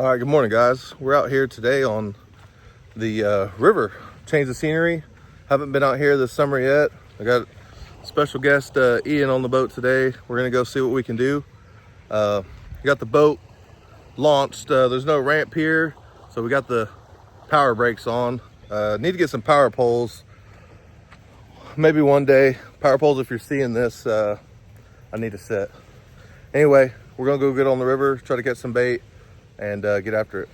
All right, good morning, guys. We're out here today on the river. Change the scenery. Haven't been out here this summer yet. I got special guest Ian on the boat today. We're gonna go see what we can do. We got the boat launched. There's no ramp here, so we got the power brakes on. Need to get some power poles. Maybe one day. Power poles, if you're seeing this, I need to set. Anyway, we're gonna go get on the river, try to catch some bait, and get after it.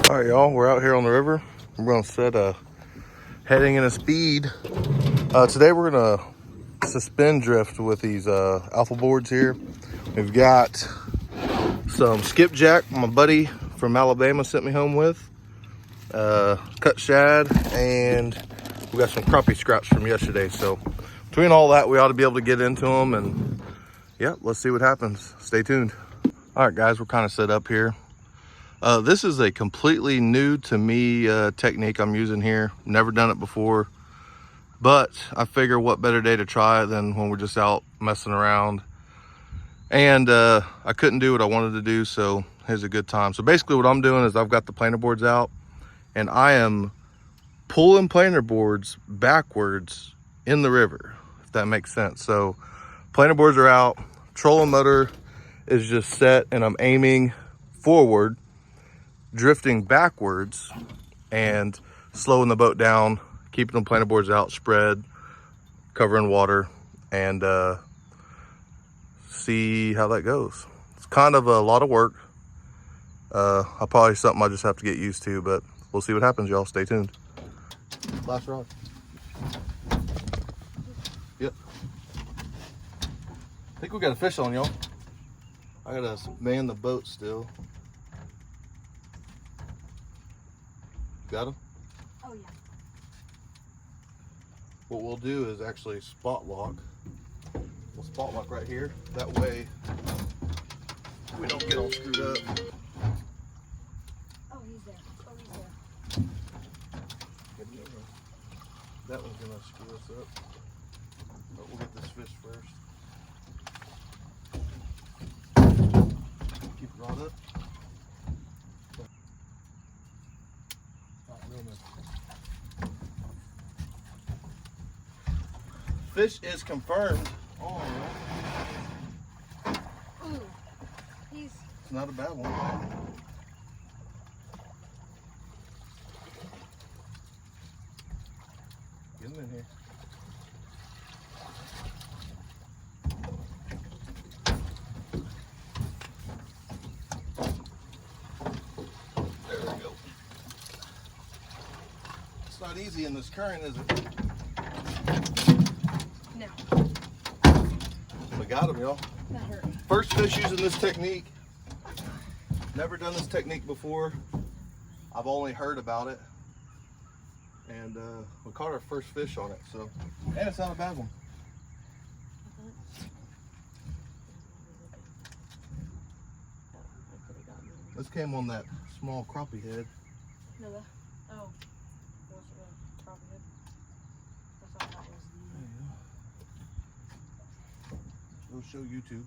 All right, y'all, we're out here on the river. We're gonna set a heading and a speed. Today we're gonna suspend drift with these Alphaboardz here. We've got some skipjack my buddy from Alabama sent me home with, cut shad, and we got some crappie scraps from yesterday. So between all that, we ought to be able to get into them, and yeah, let's see what happens. Stay tuned. All right, guys, we're kind of set up here. This is a completely new to me technique I'm using here. Never done it before. But I figure what better day to try it than when we're just out messing around. And I couldn't do what I wanted to do, so here's a good time. So basically what I'm doing is I've got the planer boards out, and I am pulling planer boards backwards in the river, if that makes sense. So planer boards are out, trolling motor is just set, and I'm aiming forward, drifting backwards, and slowing the boat down, keeping the planer boards out, spread, covering water, and see how that goes. It's kind of a lot of work. Probably something I just have to get used to, but we'll see what happens, y'all. Stay tuned. Last rod. Yep. I think we got a fish on, y'all. I gotta man the boat still. Got him? Oh yeah. What we'll do is actually spot lock. We'll spot lock right here. That way we don't get all screwed up. Oh, he's there. Oh, he's there. That one's gonna screw us up. But we'll get this fish first. Keep the rod up. Fish is confirmed. Oh, ooh, it's not a bad one. Get him in here. There we go. It's not easy in this current, is it? no. We got him, y'all. That hurt. First fish using this technique. Never done this technique before. I've only heard about it. And we caught our first fish on it, so. And it's not a bad one. This came on that small crappie head. No, oh. What's the top of it? I thought that was the... It'll show YouTube.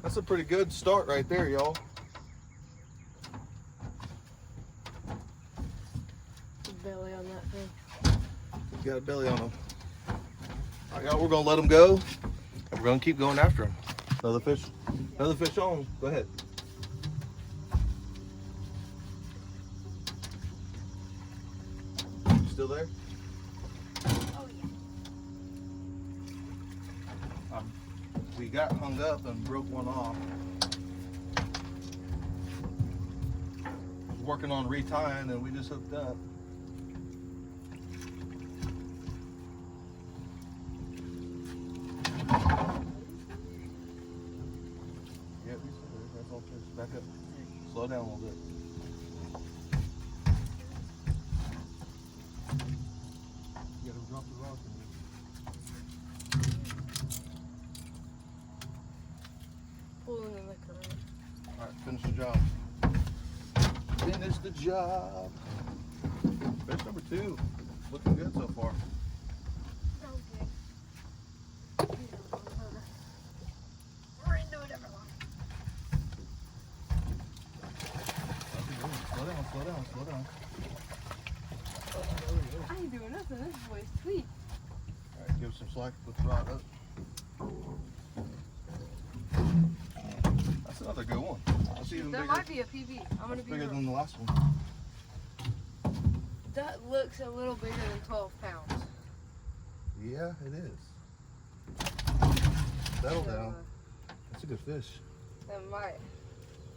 That's a pretty good start right there, y'all. Belly on that thing. Got a belly on him. All right, y'all, we're gonna let him go, and we're gonna keep going after him. Another fish on. Go ahead. Still there? Oh yeah. We got hung up and broke one off. Was working on retying, and we just hooked up. Back up. Slow down a little bit. job. Fish number 2. Looking good so far. We're into it, everyone. Slow down. I ain't doing nothing. This boy's sweet. Alright, give it some slack, put the rod up. That's another good one. I see even That bigger. might be a PB. I'm gonna be Bigger real. than the last one. That looks a little bigger than 12 pounds. Yeah, it is. Settle down. That's a good fish. That might.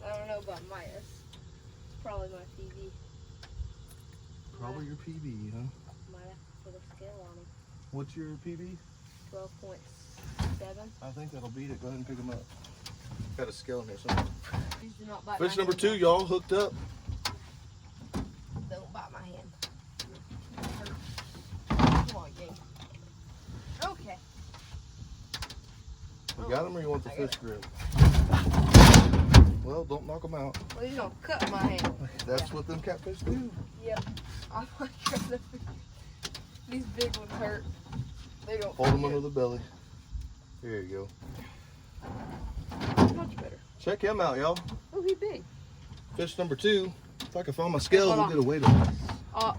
I don't know about might. That's probably my PB. Probably your PB, huh? Might have to put a scale on him. What's your PB? 12.7. I think that'll beat it. Go ahead and pick them up. Got a scale in here somewhere. Please do not bite Fish my number hand. 2, y'all, hooked up. Don't bite my hand. Come on, gang. Okay. You got them or you want the fish grip? Well, don't knock them out. Well, he's gonna cut my hand. That's what them catfish do. Yep. I'm like, these big ones hurt. They don't. Hold them under the belly. There you go. Much better. Check him out, y'all. Oh, he big. Fish number 2. If I can find my scale, Hold we'll on. get a weight on it.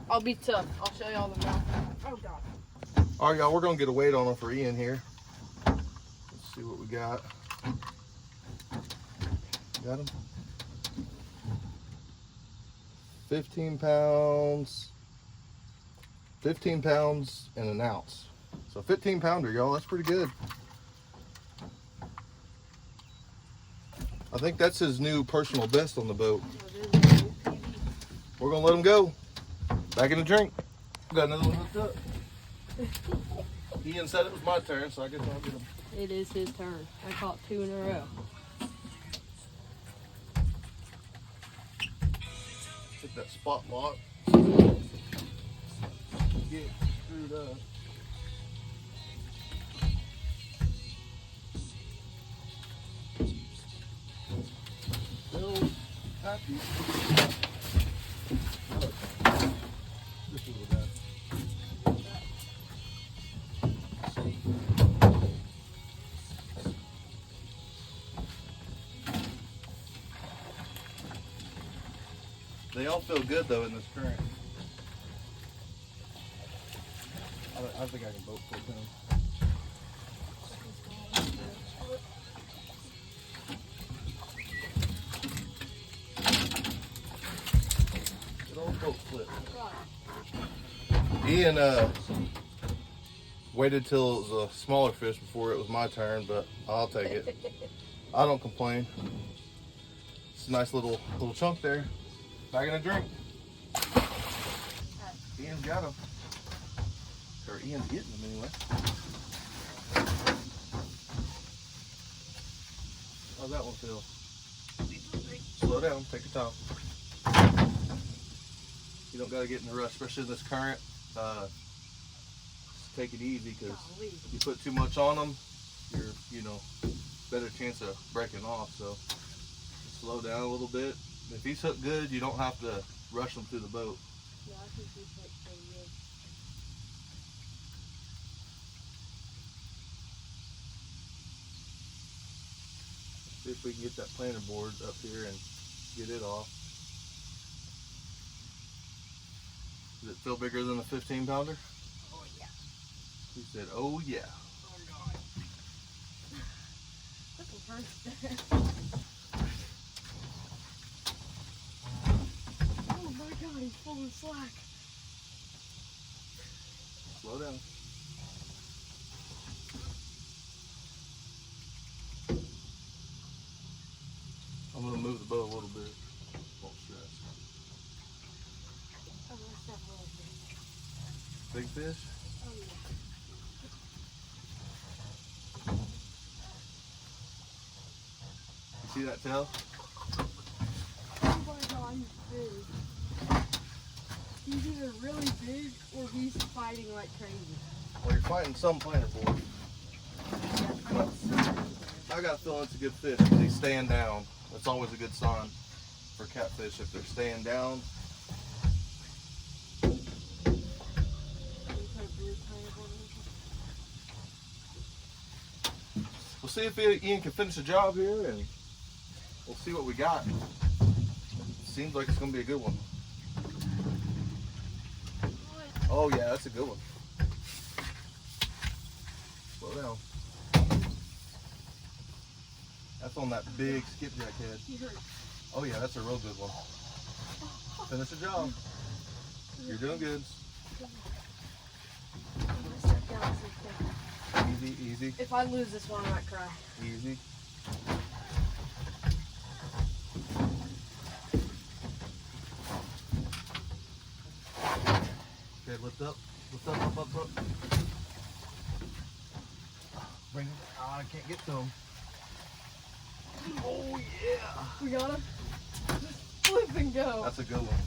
I'll be tough. I'll show y'all the mouth. Oh, God. All right, y'all, we're going to get a weight on them for Ian here. Let's see what we got. Got him? 15 pounds. 15 pounds and an ounce. So 15 pounder, y'all. That's pretty good. I think that's his new personal best on the boat. We're going to let him go. Back in the drink. Got another one hooked up. Ian said it was my turn, so I guess I'll get him. It is his turn. I caught 2 in a row. Hit that spot lock. Get screwed up. Still happy. This is what that. They all feel good though in this current. I think I can boat flip him. Good old boat flip. Ian waited till it was a smaller fish before it was my turn, but I'll take it. I don't complain. It's a nice little chunk there. Back in a drink. Ian's got him. Or Ian's getting them anyway. How's that one feel? Slow down, take your time. You don't gotta get in a rush, especially in this current. Just take it easy, because if you put too much on them, you're, better chance of breaking off. So slow down a little bit. If he's hooked good, you don't have to rush them through the boat. Yeah, I think he's like pretty good. See if we can get that planter board up here and get it off. Does it feel bigger than a 15 pounder? Oh, yeah. He said, oh yeah. Oh, God. That's the first. Oh, my God, he's full of slack. Slow down. I'm going to move the boat a little bit. Won't stress. Oh, that's that little fish. Big fish? Oh, yeah. You see that tail? Oh, my God, he's big. He's either really big or he's fighting like crazy. Well, you're fighting some planter board. Yeah, I got a feeling it's a good fish because he's staying down. That's always a good sign for catfish. If they're staying down, see if Ian can finish the job here, and we'll see what we got. Seems like it's gonna be a good one. Oh yeah, that's a good one. Slow down. That's on that big skipjack head. Oh yeah, that's a real good one. Finish the job. You're doing good. Easy, easy. If I lose this one, I might cry. Easy. Okay, lift up. Lift up, up, up, up. Bring him. Oh, I can't get to him. Oh, yeah. We got him? Just flip and go. That's a good one.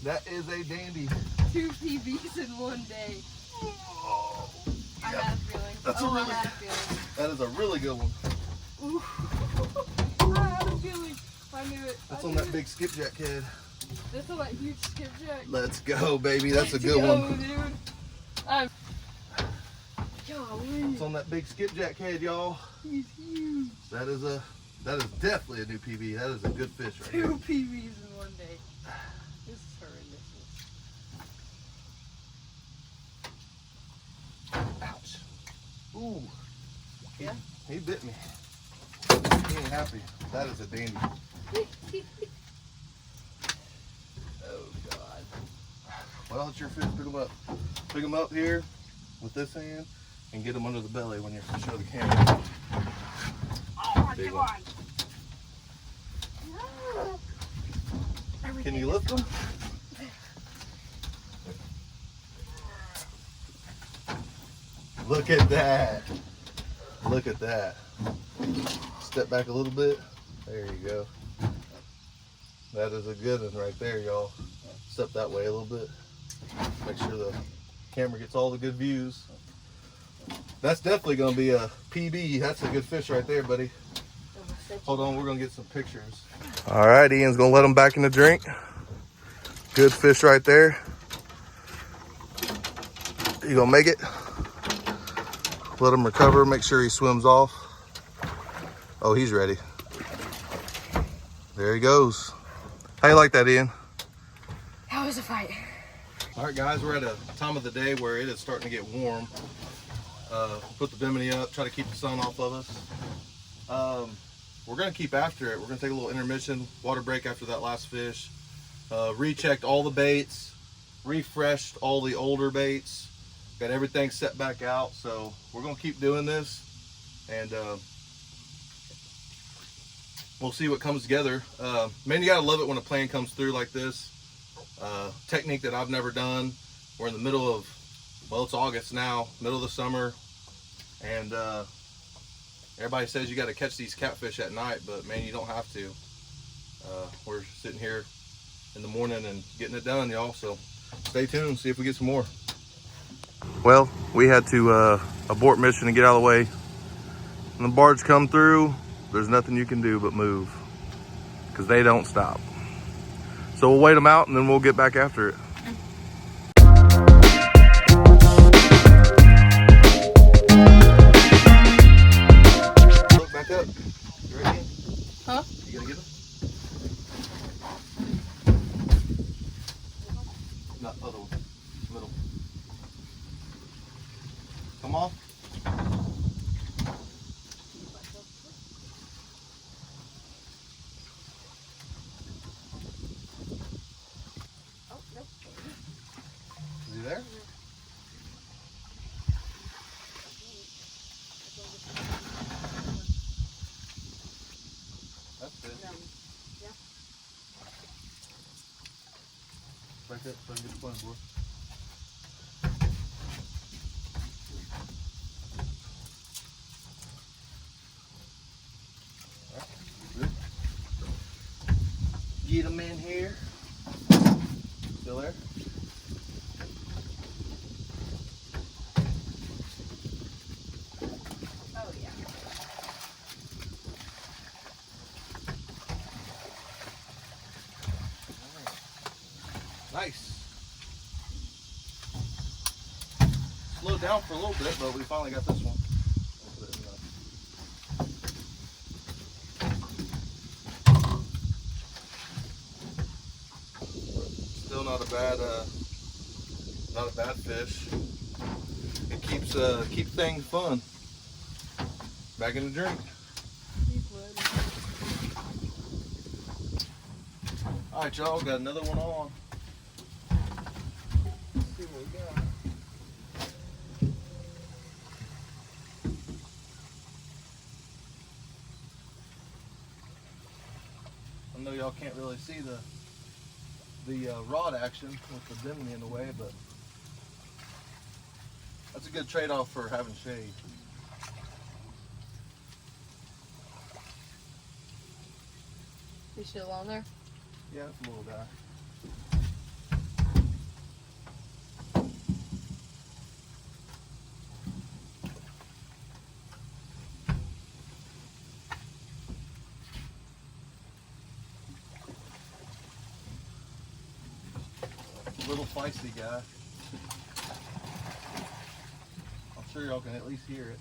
That is a dandy. 2 PBs in one day. Oh, I had a feeling. That's I a really, had a feeling. that is a really good one. Ooh. I had a feeling. I knew it. That's on that big skipjack head. That's on that huge skipjack. Let's go, baby. That's a good one. Dude. Golly. It's on that big skipjack head, y'all. He's huge. That is definitely a new PB. That is a good fish right 2 here. PBs in one day. This is horrendous. Ouch. Ooh. Yeah? He bit me. He ain't happy. That is a dandy. Oh, God. Well, it's your fish. Pick him up. Pick him up here with this hand and get him under the belly when you show the camera. Oh, Big come one. on. Can you lift him? Look at that. Look at that. Step back a little bit. There you go. That is a good one right there, y'all. Step that way a little bit. Make sure the camera gets all the good views. That's definitely going to be a PB. That's a good fish right there, buddy. Hold on, we're going to get some pictures. All right, Ian's going to let him back in the drink. Good fish right there. You going to make it? Let him recover, make sure he swims off. Oh, he's ready. There he goes. How you like that, Ian? That was a fight. All right, guys, we're at a time of the day where it is starting to get warm. Put the bimini up, try to keep the sun off of us. We're gonna keep after it. We're gonna take a little intermission, water break after that last fish. Rechecked all the baits, refreshed all the older baits, got everything set back out. So we're gonna keep doing this, and we'll see what comes together. Man, you gotta love it when a plan comes through like this. Technique that I've never done. We're in the middle of, well, it's August now, middle of the summer, and everybody says you got to catch these catfish at night, but man, you don't have to. We're sitting here in the morning and getting it done, y'all, so stay tuned, see if we get some more. Well, we had to abort mission and get out of the way. When the barge come through, there's nothing you can do but move, because they don't stop. So we'll wait them out and then we'll get back after it. Look back up. You ready? Huh? You gonna get him? No, other one. Middle. Come on. Oh, nope. Is he there? That's it. Yeah. Back up so I can get the fun board. Good. Get him in here. Still there? Oh, yeah. Nice. Slowed down for a little bit, but we finally got this one. Still not a bad fish. It keeps things fun. Back in the drink. All right, y'all, got another one on. Let's see what we got. I know y'all can't really see the rod action with the bimini in the way, but that's a good trade-off for having shade. You still on there? Yeah, it's a little guy. Little feisty guy. I'm sure y'all can at least hear it.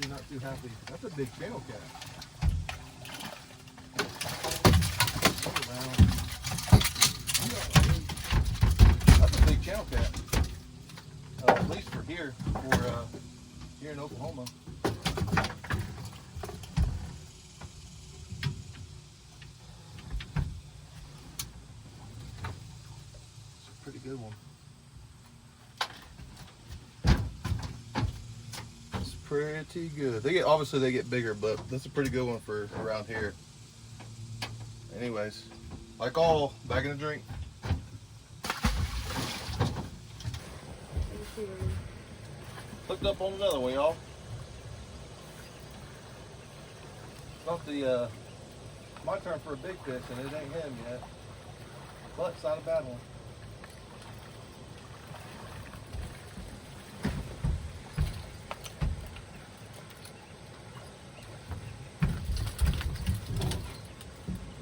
You're not too happy. That's a big channel cat. That's a big channel cat. At least for here, here in Oklahoma. Pretty good one. It's pretty good. Obviously they get bigger, but that's a pretty good one for around here. Anyways, like all, back in the drink. Hooked up on another one, y'all. Not my turn for a big fish, and it ain't him yet. But it's not a bad one.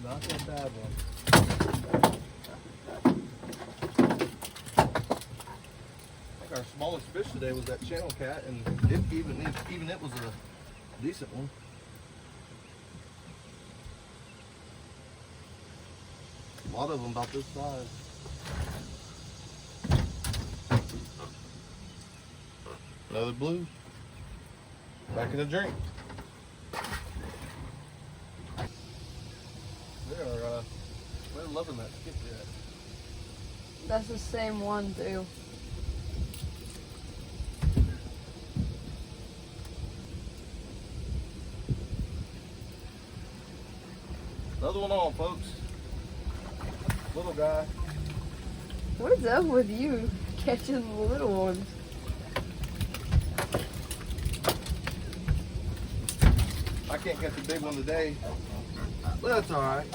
Not that bad one. I think our smallest fish today was that channel cat, and even it was a decent one. A lot of them about this size. Another blue. Back in the drink. They're loving that skipjack. That's the same one too. Another one on, folks. Little guy. What is up with you catching the little ones? I can't catch a big one today, but that's all right.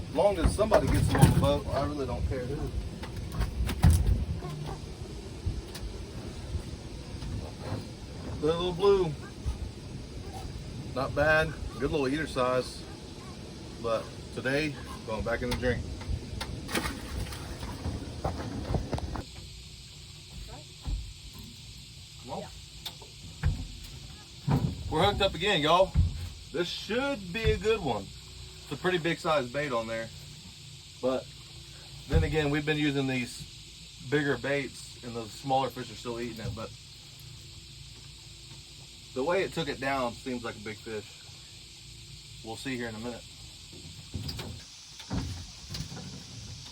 As long as somebody gets them on the boat, I really don't care who. Little blue. Not bad. Good little eater size. But today, going back in the drink. Well, we're hooked up again, y'all. This should be a good one. It's a pretty big size bait on there. But then again, we've been using these bigger baits and the smaller fish are still eating it. But the way it took it down seems like a big fish. We'll see here in a minute.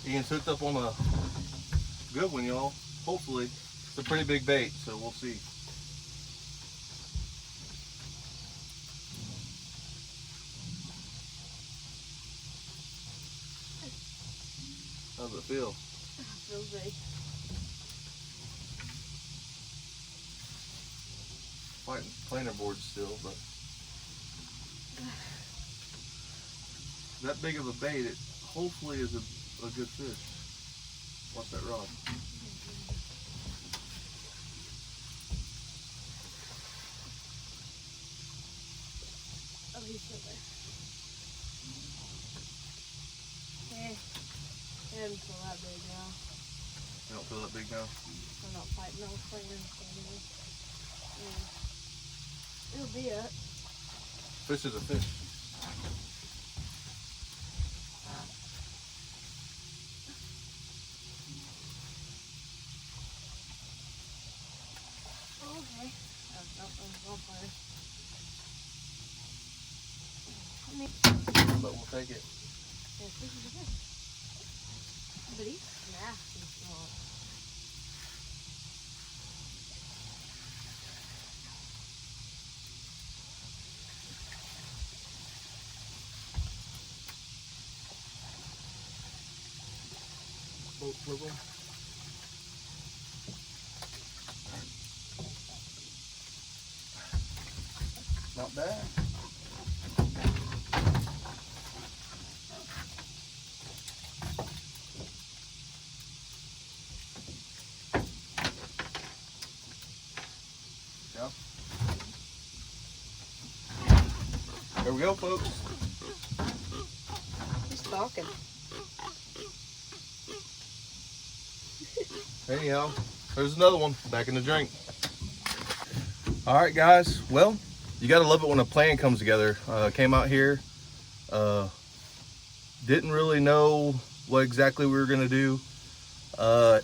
Ian's hooked up on a good one, y'all. Hopefully. It's a pretty big bait, so we'll see. How's it feel? Feels big. Fighting planer boards still, but that big of a bait, it hopefully is a good fish. Watch that rod. Oh, he's still there. Hey, I don't feel that big now. You don't feel that big now? I'm not fighting those players anymore. Yeah. be it. Fish is a fish. Okay. But we'll take it. Yeah, fish is a fish. But he's nasty small. Boat flip 'em. Not bad. Yeah. There we go, folks. He's talking. Anyhow, there's another one back in the drink. All right, guys. Well, you gotta love it when a plan comes together. Came out here, didn't really know what exactly we were gonna do.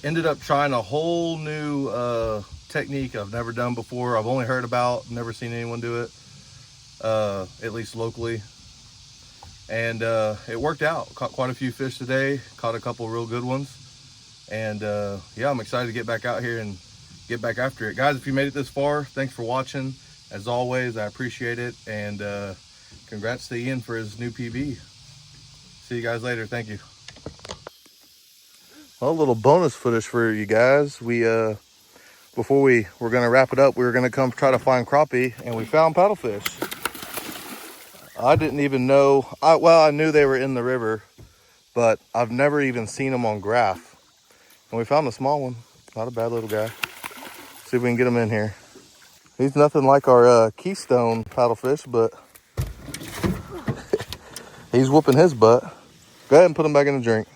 Ended up trying a whole new technique I've never done before. I've only heard about, never seen anyone do it, at least locally. And it worked out. Caught quite a few fish today. Caught a couple real good ones. And yeah, I'm excited to get back out here and get back after it. Guys, if you made it this far, thanks for watching. As always, I appreciate it. And congrats to Ian for his new PB. See you guys later. Thank you. Well, a little bonus footage for you guys. We before we were gonna wrap it up, we were gonna come try to find crappie, and we found paddlefish. I didn't even know. Well, I knew they were in the river, but I've never even seen them on graph. And we found a small one. Not a bad little guy. See if we can get him in here. He's nothing like our Keystone paddlefish, but he's whooping his butt. Go ahead and put him back in the drink.